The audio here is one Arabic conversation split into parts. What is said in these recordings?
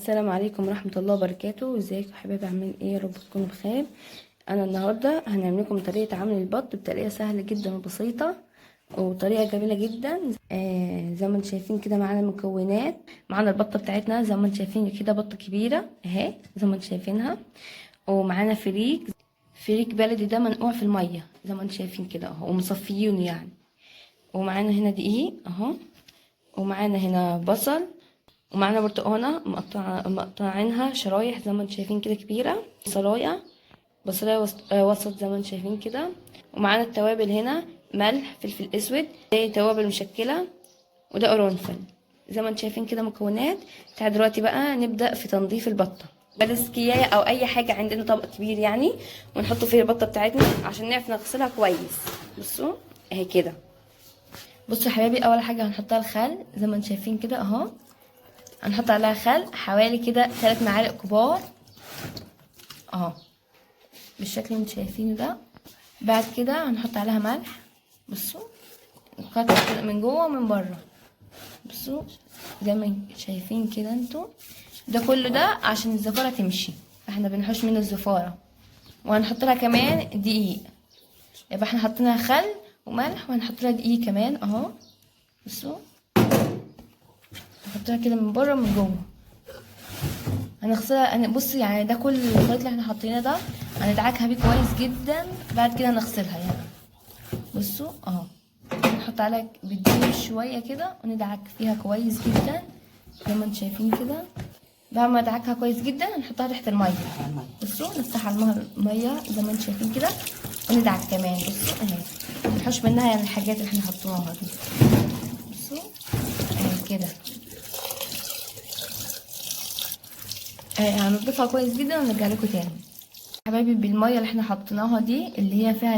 السلام عليكم ورحمة الله وبركاته. ازيكم يا حبايبي، عاملين ايه؟ يا رب تكونوا بخير. انا النهارده هنعمل لكم طريقة عمل البط بطريقة سهلة جدا وبسيطة وطريقة جميلة جدا. زي ما انتم شايفين كده معانا المكونات. معانا البطة بتاعتنا زي ما انتم شايفين كده، بطة كبيرة اهي زي ما انتم شايفينها. ومعانا فريك بلدي ده منقوع في المية زي ما انتم شايفين كده اهو، ومصفيينه يعني. ومعانا هنا دقيق اهو، ومعانا هنا بصل، ومعانا برتقانه مقطعينها شرايح زي ما انتم شايفين كده كبيره، بصلايه وسط زي ما انتم شايفين كده. ومعانا التوابل هنا ملح، فلفل اسود، دي توابل مشكله، وده قرنفل زي ما انتم شايفين كده مكونات. تعال دلوقتي بقى نبدا في تنظيف البطه بالسكيايه او اي حاجه، عندنا طبق كبير يعني، ونحطه فيه البطه بتاعتنا عشان نعرف نغسلها كويس. بصوا اهي كده. بصوا يا حبايبي، اول حاجه هنحطها الخل زي ما انتم شايفين كده اهو. هنحط عليها خل حوالي كده 3 معالق كبار اهو، بالشكل اللي انتوا شايفينه ده. بعد كده هنحط عليها ملح. بصوا نقطع كده من جوه ومن بره. بصوا زي ما شايفين كده انتوا، ده كله ده عشان الزفاره تمشي، احنا بنحوش من الزفاره. وهنحط لها كمان دقيق، يبقى احنا حطينا خل وملح، وهنحط لها دقيق كمان اهو. بصوا نحط لها كده من بره ومن جوه. هنغسلها. انا بصي يعني ده كل الخليط اللي احنا حاطينه ده هندعكها بيه كويس جدا. بعد كده نغسلها يعني. بصوا اهو، نحط عليها بالدقيق شويه كده وندعك فيها كويس جدا زي ما انتم شايفين كده. بعد ما ندعكها كويس جدا نحطها تحت الميه. بصوا نفتح على الميه زي ما انتم شايفين كده وندعك كمان. بصوا اهي، منحوش منها يعني الحاجات اللي احنا حطيناها دي. بصوا اهي كده. هنضيفها كويس جدا ونرجع لكم تاني حبايبي. بالميه اللي احنا حطيناها دي اللي هي فيها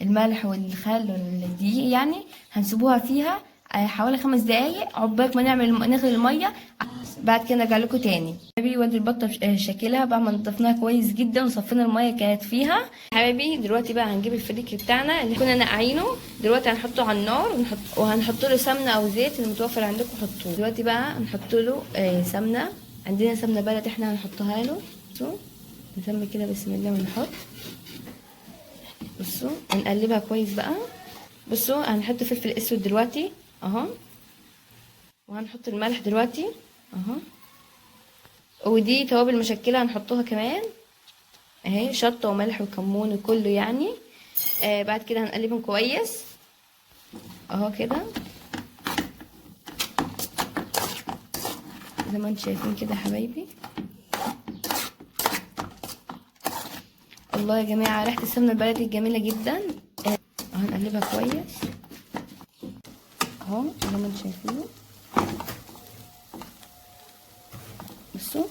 الملح والخل والدقيق يعني، هنسيبوها فيها حوالي 5 دقايق عقبال ما نغلي الميه. بعد كده نرجع لكم تاني حبايبي. وادي البطه شكلها بعد ما نضفناها كويس جدا وصفينا الميه كانت فيها حبايبي. دلوقتي بقى هنجيب الفريك بتاعنا اللي كنا نقعينه، دلوقتي هنحطه على النار وهنحط له سمنه او زيت المتوفر عندكم حطوه. دلوقتي بقى هنحط له سمنه. عندنا سمنه بلد احنا هنحطها له. بصوا نسمي كده بسم الله ونحط. بصوا ونقلبها كويس بقى. بصوا هنحط فلفل اسود دلوقتي اهو، وهنحط الملح دلوقتي اهو، ودي توابل مشكله هنحطوها كمان اهي، شطه وملح وكمون وكله يعني. بعد كده هنقلبهم كويس اهو كده زي ما انتم شايفين كده يا حبايبي. الله يا جماعه، ريحه السمنه البلدي جميله جدا. هنقلبها كويس اهو زي ما انتم شايفين. بصوا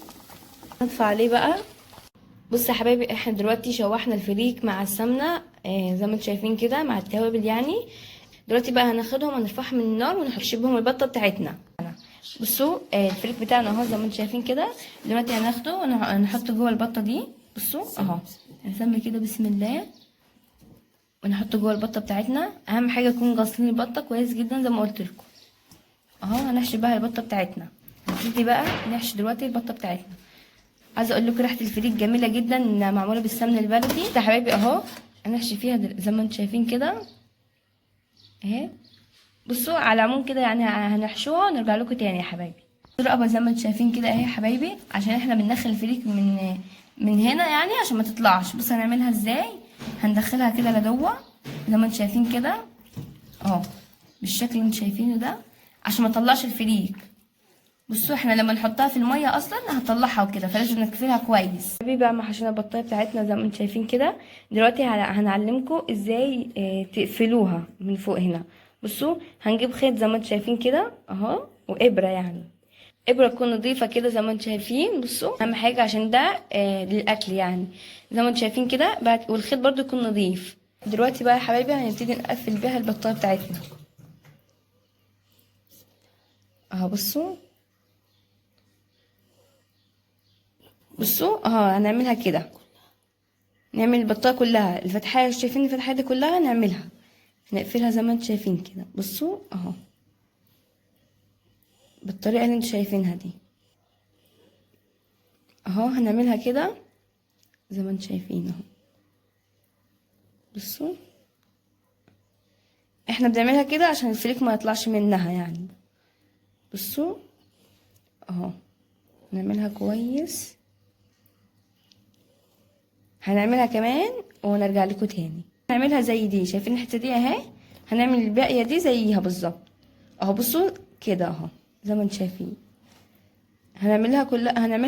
هنطفي عليه بقى. بصوا يا حبايبي، احنا دلوقتي شوحنا الفريك مع السمنه زي ما انتم شايفين كده مع التوابل يعني. دلوقتي بقى هناخدهم ونرفعهم من النار ونحشي بهم البطه بتاعتنا. بصوا الفريك بتاعنا اهو زي ما انتم شايفين كده. دلوقتي هناخده ونحطه جوه البطه دي. بصوا اهو، هنسمي كده بسم الله ونحطه جوه البطه بتاعتنا. اهم حاجه نكون غاسلين البطه كويس جدا زي ما قلت لكم اهو. هنحشي بقى البطه بتاعتنا. هنبتدي بقى نحشي دلوقتي البطه بتاعتنا. عايزه اقول لكم ريحه الفريك جميله جدا، معموله بالسمن البلدي يا حبايبي اهو. هنحشي فيها زي ما انتم شايفين كده اهي. بصوا على العموم كده يعني هنحشوها ونرجع لكم تاني يا حبايبي. الرقبه زي ما انتم شايفين كده اهي يا حبايبي، عشان احنا بندخل الفريك من هنا يعني عشان ما تطلعش. بصوا هنعملها ازاي. هندخلها كده لجوه زي ما انتم شايفين كده اهو، بالشكل اللي انتم شايفينه ده عشان ما تطلعش الفريك. بصوا احنا لما نحطها في الميه اصلا هتطلعها وكده، فلازم نقفلها كويس حبيبي. بقى ما حشينا البطايه بتاعتنا زي ما انتم شايفين كده. دلوقتي هنعلمكم ازاي تقفلوها من فوق هنا. بصوا هنجيب خيط زي ما انتم شايفين كده اهو، وابره يعني، ابره تكون نظيفه كده زي ما انتم شايفين. بصوا اهم حاجه عشان ده للاكل يعني زي ما انتم شايفين كده. بعد والخيط برضو يكون نظيف. دلوقتي بقى يا حبايبي هنبتدي نقفل بيها البطايه بتاعتنا اهو. بصوا اهو هنعملها كده، نعمل البطاقة كلها الفتحة. شايفين الفتحة دي كلها نعملها، نقفلها زي ما انتم شايفين كده. بصوا اهو بالطريقة اللي انتم شايفينها دي اهو هنعملها كده زي ما انتم شايفين اهو. بصوا احنا بنعملها كده عشان الفريك ما يطلعش منها يعني. بصوا اهو نعملها كويس. هنعملها كمان ونرجع لكم تاني. هنعملها زي دي، شايفين الحته دي اهي، هنعمل الباقيه دي زيها بالظبط اهو. بصوا كده اهو زي ما انتم شايفين. هنعملها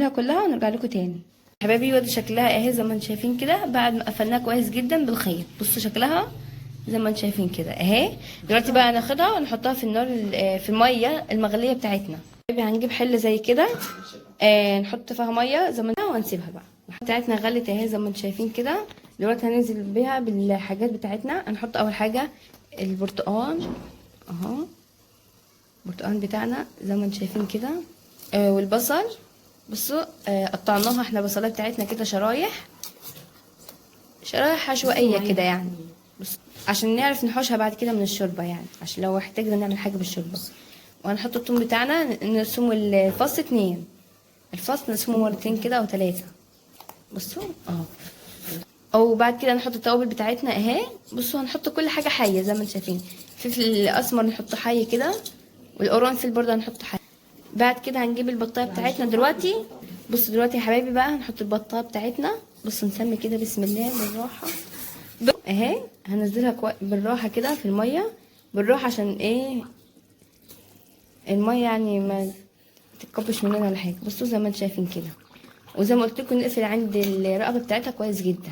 كلها ونرجع لكم تاني حبايبي. ودي شكلها اهي زي ما انتم شايفين كده بعد ما قفلناها كويس جدا بالخيط. بصوا شكلها زي ما انتم شايفين كده اهي. دلوقتي بقى هناخدها ونحطها في النار في الميه المغليه بتاعتنا. هنجيب حله زي كده نحط فيها ميه زي ما ونسيبها بقى. بتاعتنا غلت اهي زي ما انتم شايفين كده. دلوقتي هننزل بيها بالحاجات بتاعتنا. هنحط اول حاجه البرتقال اهو، البرتقال بتاعنا زي ما انتم شايفين كده. والبصل بصوا قطعناها احنا بصلة بتاعتنا كده شرايح عشوائيه كده يعني. بص عشان نعرف نحوشها بعد كده من الشوربه يعني، عشان لو احتاجنا نعمل حاجه بالشوربه. وهنحط الثوم بتاعنا نقسمه الفص 2، الفص نقسمه مرتين كده او 3. بصوا اهو. او بعد كده نحط التوابل بتاعتنا اهي. بصوا هنحط كل حاجه حيه زي ما انتم شايفين. الفلفل الاسمر نحطه حي كده، والقرنفل برضه هنحطه حي. بعد كده هنجيب البطايه بتاعتنا دلوقتي. بصوا دلوقتي يا حبايبي بقى هنحط البطايه بتاعتنا. بصوا نسمي كده بسم الله بالراحه اهي. هنزلها بالراحه كده في الميه بالراحه عشان ايه الميه يعني ما تتكبش مننا ولا حاجه. بصوا زي ما انتم شايفين كده. وزي ما قلت لكم نقفل عند الرقبه بتاعتها كويس جدا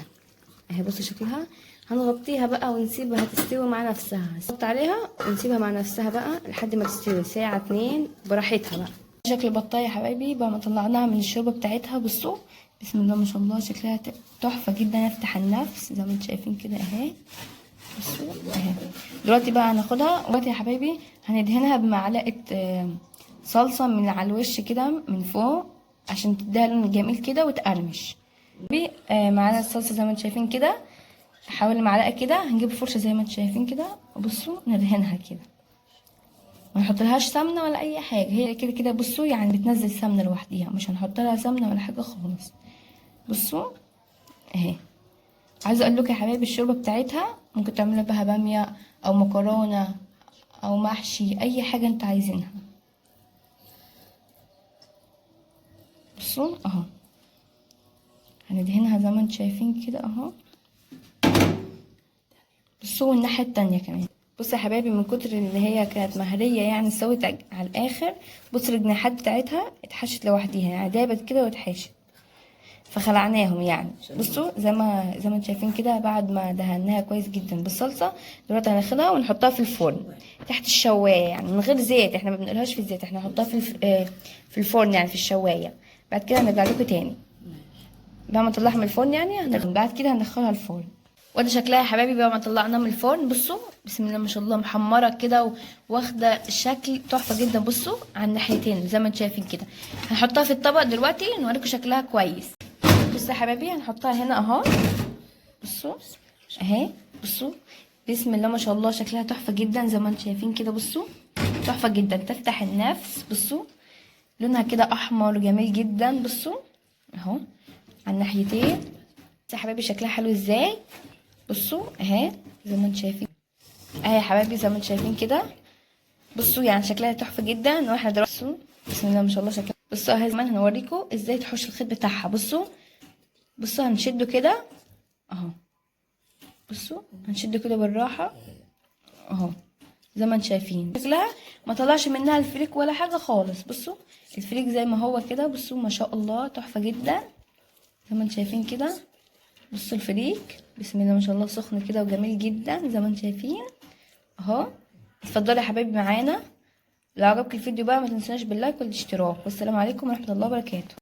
اهي. بصوا شكلها. هنغطيها بقى ونسيبها تستوي مع نفسها. نحط عليها ونسيبها مع نفسها بقى لحد ما تستوي ساعه 2 براحتها بقى. شكل البطايه يا حبايبي بعد ما طلعناها من الشوربه بتاعتها. بصوا بسم الله ما شاء الله شكلها تحفه جدا يفتح النفس زي ما انتم شايفين كده اهي. بصوا اهي. دلوقتي بقى هناخدها دلوقتي يا حبايبي هندهنها بمعلقه صلصه من على الوش كده من فوق عشان تديها لون جميل كده وتقرمش. معانا الصلصه زي ما انتم شايفين كده. حوالي معلقه كده. هنجيب فرشه زي ما انتم شايفين كده وبصوا ندهنها كده. ما نحطلهاش سمنه ولا اي حاجه، هي كده كده بصوا يعني بتنزل سمنه لوحديها، مش هنحط لها سمنه ولا حاجه خالص. بصوا اهي. عايزه اقول لكم يا حبايبي الشوربه بتاعتها ممكن تعملوا بها باميه او مكرونه او محشي اي حاجه انتوا عايزينها. بصوا اهو هندهنها زي ما انتم شايفين كده اهو. بصوا الناحيه التانية كمان. بصوا يا حبايبي من كتر اللي هي كانت مهريه يعني استوت على الاخر. بصوا الجناحات بتاعتها اتحشت لوحديها يعني دابت كده واتحشت فخلعناهم يعني. بصوا زي ما انتم شايفين كده بعد ما دهناها كويس جدا بالصلصه. دلوقتي هناخدها ونحطها في الفرن تحت الشوايه يعني من غير زيت. احنا ما بنقلهاش في الزيت، احنا نحطها في الفرن يعني في الشوايه. بعد كده هنرجع لكم تاني بعد ما نطلعها من الفرن يعني بعد كده هندخلها الفرن. وده شكلها يا حبايبي بعد ما طلعناها من الفرن. بصوا بسم الله ما شاء الله محمره كده واخده شكل تحفه جدا. بصوا على الناحيتين زي ما انتم شايفين كده. هنحطها في الطبق دلوقتي نوريكم شكلها كويس. بصوا يا حبايبي هنحطها هنا اهو. بصوا اهي. بصوا بسم الله ما شاء الله شكلها تحفه جدا زي ما انتم شايفين كده. بصوا تحفه جدا تفتح النفس. بصوا لونها كده احمر جميل جدا. بصوا اهو على الناحيتين. بصوا يا حبايبي شكلها حلو ازاي. بصوا اهي زي ما انتم شايفين اهي يا حبايبي زي ما انتم شايفين كده. بصوا يعني شكلها تحفه جدا. واحنا دلوقتي بصوا بسم الله ما شاء الله شكلها. بصوا اهي كمان هنوريكم ازاي تحوش الخيط بتاعها. بصوا هنشده كده اهو. بصوا هنشده كده بالراحه اهو زي ما انتم شايفين. شكلها ما طلعش منها الفريك ولا حاجه خالص. بصوا الفريك زي ما هو كده. بصوا ما شاء الله تحفه جدا زي ما انتم شايفين كده. بصوا الفريك بسم الله ما شاء الله سخن كده وجميل جدا زي ما انتم شايفين اهو. اتفضلوا يا حبايبي معانا. لو عجبك الفيديو بقى ما تنسوناش باللايك والاشتراك. والسلام عليكم ورحمه الله وبركاته.